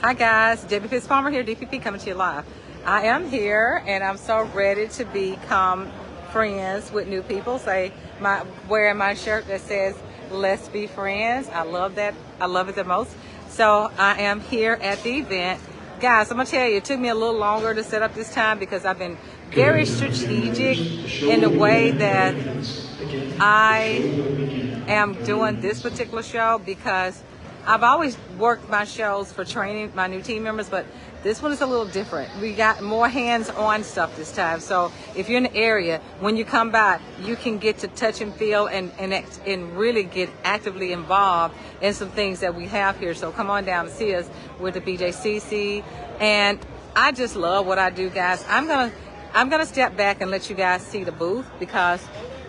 Hi guys, Debbie Fitz Palmer here, DPP coming to you live. I am here and I'm so ready to become friends with new people. Wearing my shirt that says "Let's be friends." I love that. I love it the most. So I am here at the event. Guys, I'm gonna tell you, it took me a little longer to set up this time because I've been very strategic in the way that I am doing this particular show, because I've always worked my shows for training my new team members, but this one is a little different. We got more hands-on stuff this time. So if you're in the area, when you come by, you can get to touch and feel and really get actively involved in some things that we have here. So come on down and see us with the BJCC. And I just love what I do, guys. I'm gonna step back and let you guys see the booth, because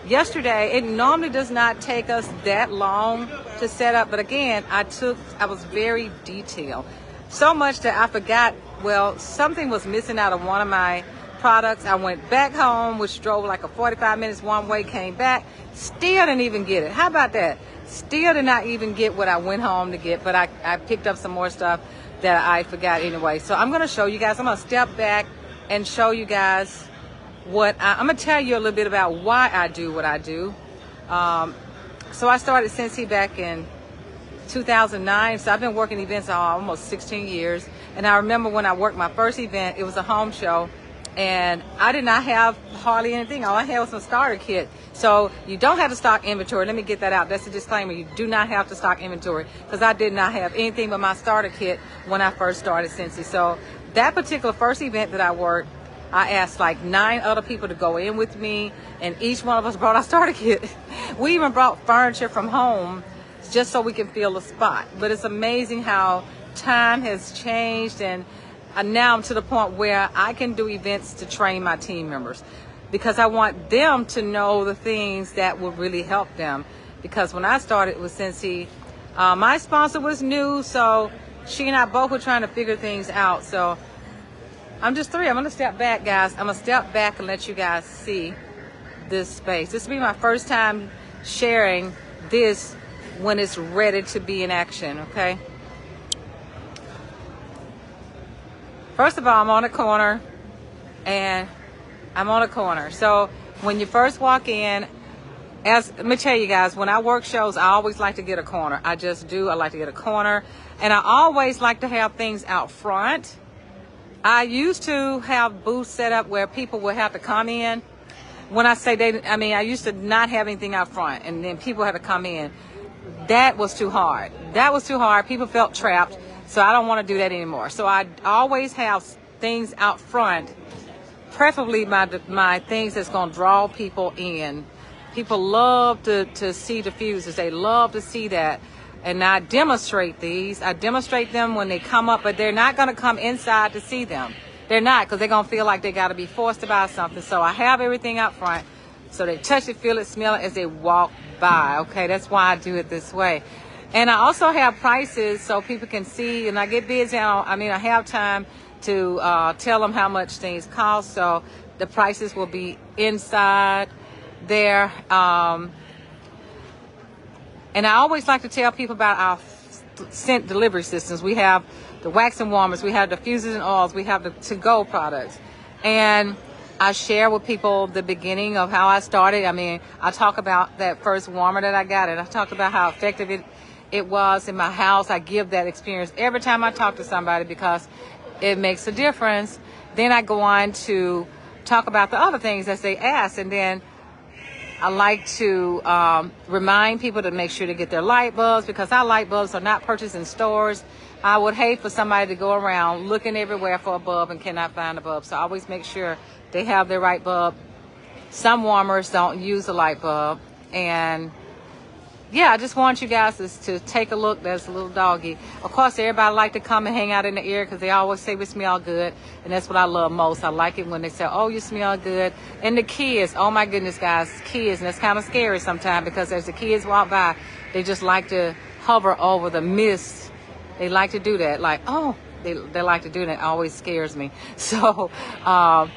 yesterday, it normally does not take us that long to set up, but again, I was very detailed. So much that I forgot, something was missing out of one of my products. I went back home, which drove like a 45 minutes one way, came back, still didn't even get it. How about that? Still did not even get what I went home to get, but I picked up some more stuff that I forgot anyway. So I'm gonna show you guys, I'm gonna step back and show you guys I'm going to tell you a little bit about why I do what I do. So I started Scentsy back in 2009. So I've been working events almost 16 years. And I remember when I worked my first event, it was a home show. And I did not have hardly anything. All I had was some starter kit. So you don't have to stock inventory. Let me get that out. That's a disclaimer. You do not have to stock inventory, because I did not have anything but my starter kit when I first started Scentsy. So that particular first event that I worked, I asked like 9 other people to go in with me, and each one of us brought our starter kit. We even brought furniture from home just so we can feel the spot. But it's amazing how time has changed, and now I'm to the point where I can do events to train my team members, because I want them to know the things that will really help them. Because when I started with Scentsy, my sponsor was new, so she and I both were trying to figure things out. So I'm going to step back, guys. I'm going to step back and let you guys see this space. This will be my first time sharing this when it's ready to be in action, okay? First of all, I'm on a corner, So when you first walk in, let me tell you guys, when I work shows, I always like to get a corner. I just do. I like to get a corner. And I always like to have things out front. I used to have booths set up where people would have to come in. When I say I used to not have anything out front, and then people had to come in. That was too hard. People felt trapped, so I don't want to do that anymore. So I always have things out front, preferably my things that's going to draw people in. People love to see diffusers. They love to see that. And I demonstrate these. I demonstrate them when they come up, but they're not going to come inside to see them. They're not, because they're going to feel like they got to be forced to buy something. So I have everything up front, so they touch it, feel it, smell it as they walk by. Okay, that's why I do it this way. And I also have prices so people can see, and I get busy. I have time to tell them how much things cost. So the prices will be inside there. And I always like to tell people about our scent delivery systems. We have the wax and warmers, we have diffusers and oils, we have the to-go products. And I share with people the beginning of how I started. I talk about that first warmer that I got, and I talk about how effective it was in my house. I give that experience every time I talk to somebody, because it makes a difference. Then I go on to talk about the other things as they ask, and then I like to remind people to make sure to get their light bulbs, because our light bulbs are not purchased in stores. I would hate for somebody to go around looking everywhere for a bulb and cannot find a bulb. So I always make sure they have the right bulb. Some warmers don't use a light bulb. And yeah, I just want you guys to take a look. There's a little doggy. Of course, everybody like to come and hang out in the air, because they always say we smell good. And that's what I love most. I like it when they say, oh, you smell good. And the kids, oh my goodness, guys, kids. And it's kind of scary sometimes, because as the kids walk by, they just like to hover over the mist. They like to do that. Like, oh, they like to do that. It always scares me. So, but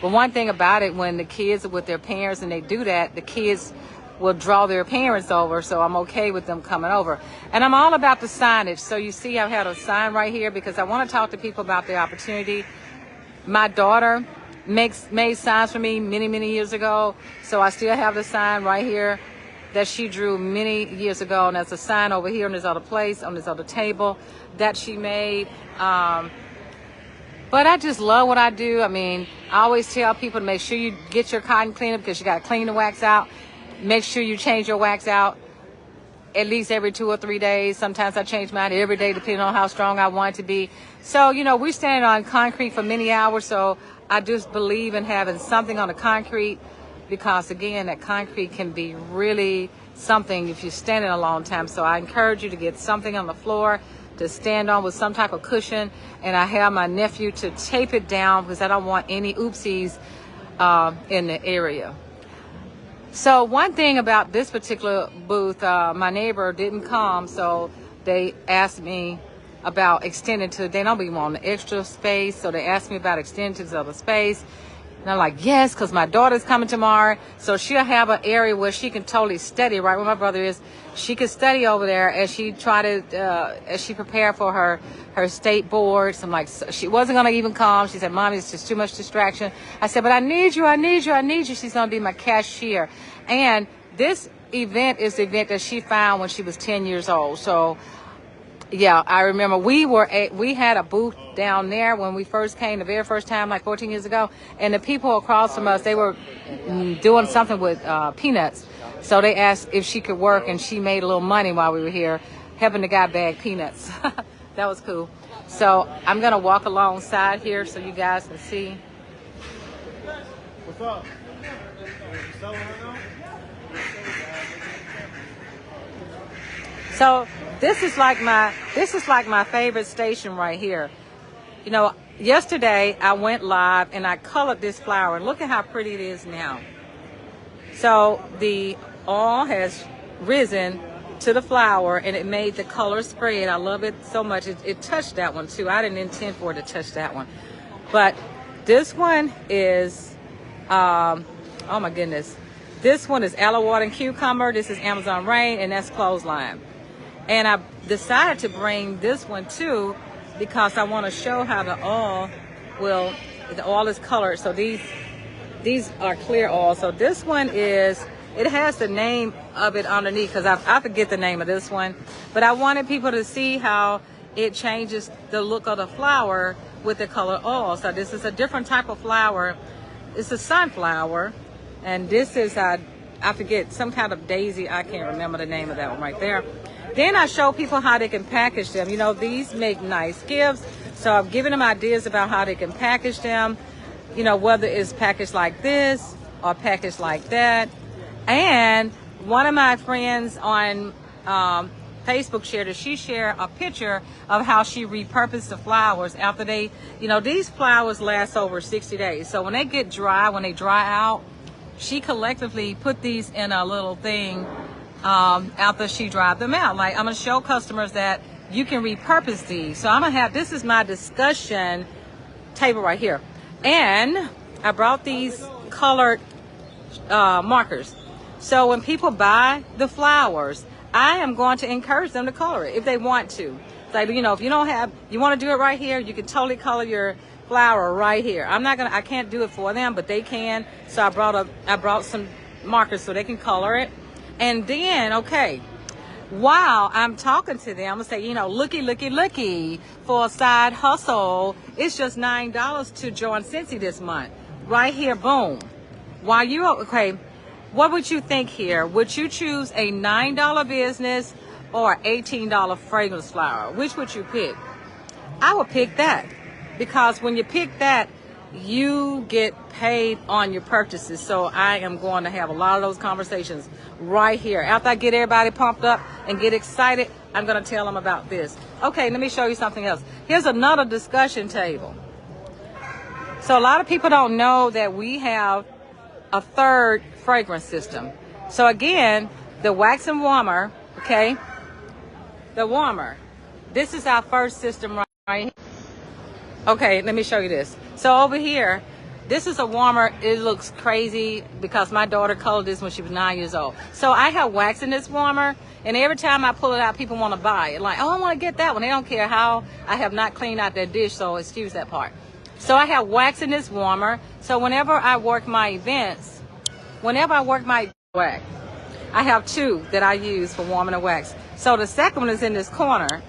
one thing about it, when the kids are with their parents and they do that, the kids will draw their parents over, so I'm okay with them coming over. And I'm all about the signage. So you see I've had a sign right here because I want to talk to people about the opportunity. My daughter made signs for me many years ago, so I still have the sign right here that she drew many years ago, and there's a sign over here on this other place, on this other table that she made. But I just love what I do. I mean, I always tell people to make sure you get your cotton cleaner because you got to clean the wax out. Make sure you change your wax out at least every 2 or 3 days. Sometimes I change mine every day depending on how strong I want it to be. So, you know, we're standing on concrete for many hours, so I just believe in having something on the concrete because, again, that concrete can be really something if you're standing a long time. So I encourage you to get something on the floor to stand on with some type of cushion, and I have my nephew to tape it down because I don't want any oopsies in the area. So one thing about this particular booth, my neighbor didn't come, so they asked me about extending to, they don't be wanting extra space, so they asked me about extending to the other space. And I'm like, yes, because my daughter's coming tomorrow, so she'll have an area where she can totally study right where my brother is. She could study over there as she as she prepared for her state boards. I'm like, so she wasn't gonna even come. She said, Mommy, it's just too much distraction. I said, but I need you. She's gonna be my cashier. And this event is the event that she found when she was 10 years old. So yeah, I remember we had a booth down there when we first came the very first time, like 14 years ago, and the people across from us, they were doing something with peanuts. So they asked if she could work, and she made a little money while we were here helping the guy bag peanuts. That was cool. So I'm gonna walk alongside here so you guys can see. What's up? So this is like my favorite station right here. You know, yesterday I went live and I colored this flower, and look at how pretty it is now. So the oil has risen to the flower and it made the color spread. I love it so much. It touched that one too. I didn't intend for it to touch that one. But this one is, oh my goodness. This one is aloe water and cucumber. This is Amazon Rain, and that's clothesline. And I decided to bring this one too because I want to show how the oil is colored. So these are clear oil. So this one is, it has the name of it underneath because I forget the name of this one. But I wanted people to see how it changes the look of the flower with the color oil. So this is a different type of flower. It's a sunflower. And this is, I forget, some kind of daisy. I can't remember the name of that one right there. Then I show people how they can package them. You know, these make nice gifts. So I've given them ideas about how they can package them. You know, whether it's packaged like this or packaged like that. And one of my friends on Facebook shared, she shared a picture of how she repurposed the flowers after they, you know, these flowers last over 60 days. So when they get dry, when they dry out, she collectively put these in a little thing after she dried them out. Like, I'm going to show customers that you can repurpose these. So I'm going to have, this is my discussion table right here. And I brought these colored markers. So when people buy the flowers, I am going to encourage them to color it if they want to. It's like, you know, if you don't have, you want to do it right here, you can totally color your flower right here. I can't do it for them, but they can. So I brought some markers so they can color it. And then, okay, while I'm talking to them, I'm gonna say, you know, looky for a side hustle. It's just $9 to join Scentsy this month. Right here, boom. While you, okay, what would you think here? Would you choose a $9 business or $18 fragrance flower? Which would you pick? I would pick that, because when you pick that, you get paid on your purchases. So I am going to have a lot of those conversations right here. After I get everybody pumped up and get excited, I'm going to tell them about this. Okay, let me show you something else. Here's another discussion table. So a lot of people don't know that we have a third fragrance system. So again, the wax and warmer, okay, the warmer. This is our first system right here. Okay, let me show you this. So over here, This is a warmer. It looks crazy because my daughter colored this when she was 9 years old. So I have wax in this warmer, and every time I pull it out, people want to buy it. Like, oh, I want to get that one. They don't care how I have not cleaned out their dish, so excuse that part. So I have wax in this warmer. So whenever I work my events, wax, I have two that I use for warming the wax. So the second one is in this corner.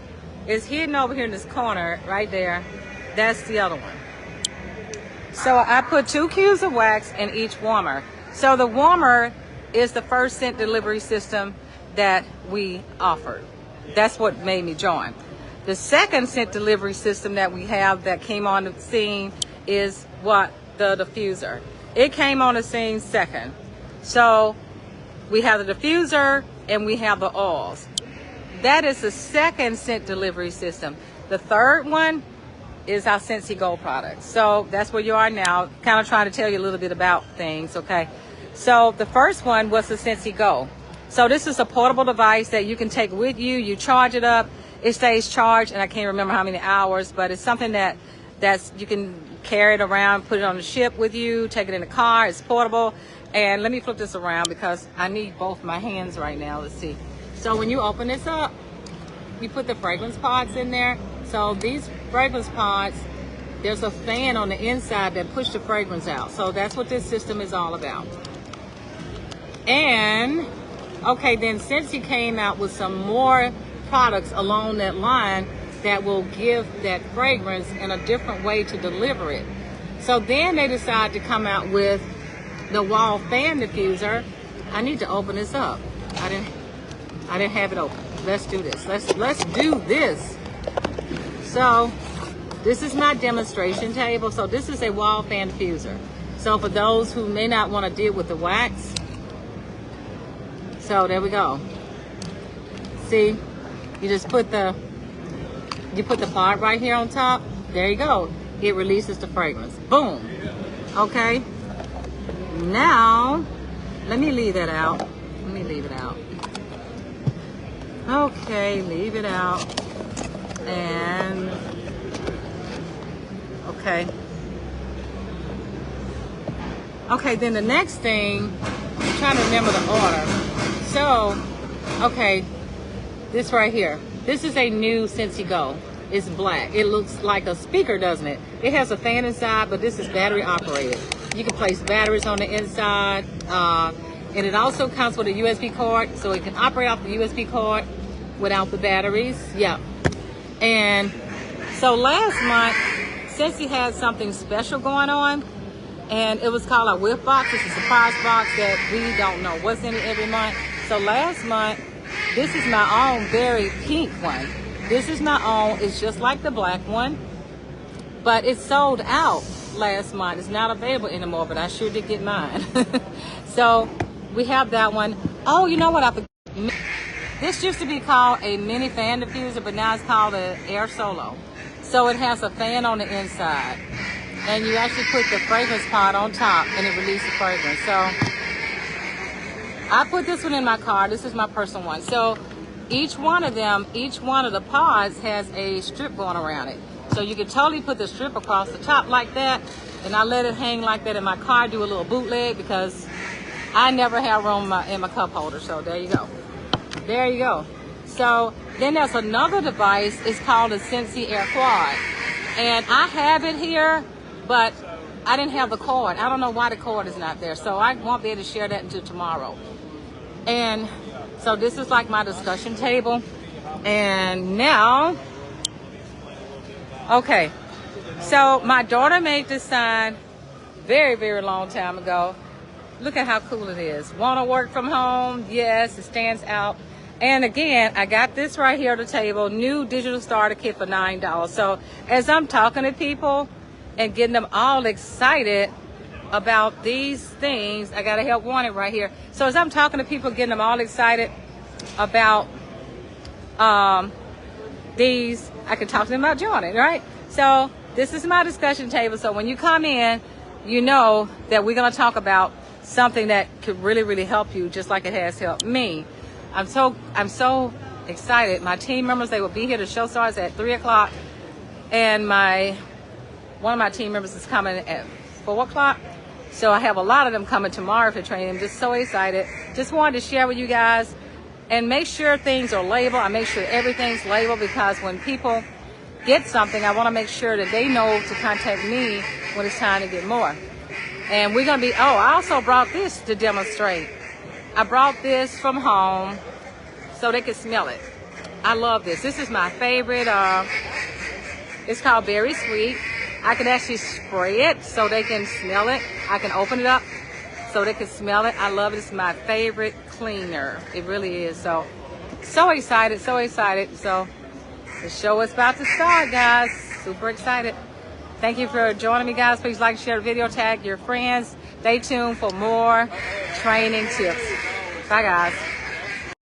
It's hidden over here in this corner right there. That's the other one. So I put 2 cubes of wax in each warmer. So the warmer is the first scent delivery system that we offered. That's what made me join. The second scent delivery system that we have that came on the scene is what? The diffuser. It came on the scene second. So we have the diffuser and we have the oils. That is the second scent delivery system. The third one is our Scentsy Gold products. So that's where you are now. Kind of trying to tell you a little bit about things, okay? So the first one was the Scentsy Go. So this is a portable device that you can take with you. You charge it up. It stays charged, and I can't remember how many hours, but it's something that's you can carry it around, put it on the ship with you, take it in the car. It's portable. And let me flip this around because I need both my hands right now. Let's see. So when you open this up, you put the fragrance pods in there. So these fragrance pods, there's a fan on the inside that pushes the fragrance out. So that's what this system is all about. And, okay, then Scentsy came out with some more products along that line that will give that fragrance in a different way to deliver it. So then they decided to come out with the wall fan diffuser. I need to open this up. I didn't have it open. Let's do this. Let's do this. So this is my demonstration table. So this is a wall fan diffuser. So for those who may not want to deal with the wax, so there we go. See, you just put the part right here on top. There you go. It releases the fragrance. Boom. Okay. Now, let me leave that out. Let me leave it out. Okay, leave it out. And, okay. Okay, then the next thing, I'm trying to remember the order. So, okay, this right here. This is a new Scentsy Go. It's black. It looks like a speaker, doesn't it? It has a fan inside, but this is battery operated. You can place batteries on the inside. And it also comes with a USB cord, so it can operate off the USB cord without the batteries. Yeah. And so last month, Scentsy had something special going on, and it was called a whip box. It's a surprise box that we don't know what's in it every month. So last month, this is my own very pink one. This is my own. It's just like the black one, but it sold out last month. It's not available anymore, but I sure did get mine. So we have that one. Oh, you know what? I forgot. This used to be called a mini fan diffuser, but now it's called an Air Solo. So it has a fan on the inside, and you actually put the fragrance pod on top, and it releases fragrance. So I put this one in my car. This is my personal one. So each one of the pods has a strip going around it. So you can totally put the strip across the top like that, and I let it hang like that in my car, do a little bootleg because I never have room in my cup holder. So there you go. There you go. So then there's another device. It's called a Scentsy Air Quad. And I have it here, but I didn't have the cord. I don't know why the cord is not there. So I won't be able to share that until tomorrow. And so this is like my discussion table. And now, okay. So my daughter made this sign very, very long time ago. Look at how cool it is. Want to work from home? Yes, it stands out. And again, I got this right here on the table, new digital starter kit for $9. So as I'm talking to people and getting them all excited about these things, I got to help wanted right here. So as I'm talking to people, getting them all excited about these, I can talk to them about joining, right? So this is my discussion table. So when you come in, you know that we're going to talk about something that could really, really help you, just like it has helped me. I'm so excited. My team members, they will be here. The show starts at 3 o'clock, and one of my team members is coming at 4 o'clock. So I have a lot of them coming tomorrow for training. I'm just so excited. Just wanted to share with you guys and make sure things are labeled. I make sure everything's labeled because when people get something, I want to make sure that they know to contact me when it's time to get more. And we're going to be, oh, I also brought this to demonstrate. I brought this from home so they can smell it. I love this. This is my favorite. It's called Berry Sweet. I can actually spray it so they can smell it. I can open it up so they can smell it. I love it. It's my favorite cleaner. It really is. So excited, so excited. So the show is about to start, guys. Super excited. Thank you for joining me, guys. Please like, share the video, tag your friends. Stay tuned for more training tips. Bye, guys.